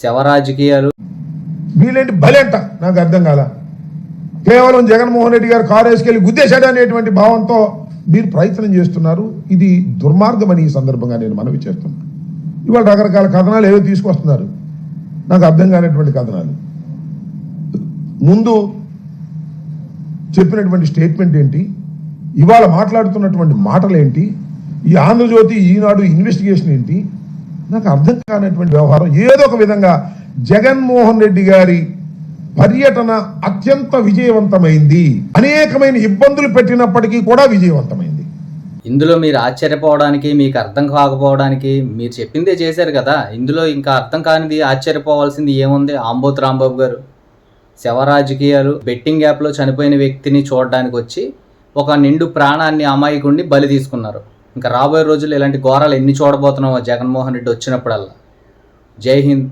శవ రాజకీయాలు వీళ్ళేంటి బలేంట నాకు అర్థం కాల. కేవలం జగన్మోహన్ రెడ్డి గారు కారు వేసుకెళ్ళి గుద్దేశాడు అనేటువంటి భావంతో మీరు ప్రయత్నం చేస్తున్నారు. ఇది దుర్మార్గమని ఈ సందర్భంగా నేను మనవి చేస్తున్నాను. ఇవాళ రకరకాల కథనాలు ఏవో తీసుకొస్తున్నారు, నాకు అర్థం కానటువంటి కథనాలు. ముందు చెప్పినటువంటి స్టేట్మెంట్ ఏంటి, ఇవాళ మాట్లాడుతున్నటువంటి మాటలు ఏంటి, ఈ ఆంధ్రజ్యోతి ఈనాడు ఇన్వెస్టిగేషన్ ఏంటి, నాకు అర్థం కానటువంటి వ్యవహారం. ఏదో ఒక విధంగా జగన్మోహన్ రెడ్డి గారి పర్యటన అత్యంత విజయవంతమైంది. అనేకమైన ఇబ్బందులు పెట్టినప్పటికీ కూడా విజయవంతమైంది. ఇందులో మీరు ఆశ్చర్యపోవడానికి, మీకు అర్థం కాకపోవడానికి మీరు చెప్పిందే చేశారు కదా. ఇందులో ఇంకా అర్థం కానిది, ఆశ్చర్యపోవాల్సింది ఏముంది? ఆంబోతు రాంబాబు గారు శవ రాజకీయాలు, బెట్టింగ్ యాప్లో చనిపోయిన వ్యక్తిని చూడడానికి వచ్చి ఒక నిండు ప్రాణాన్ని, అమాయకుడిని బలి తీసుకున్నారు. ఇంకా రాబోయే రోజుల్లో ఇలాంటి ఘోరాలు ఎన్ని చూడబోతున్నామో జగన్మోహన్ రెడ్డి వచ్చినప్పుడల్లా. జై హింద్.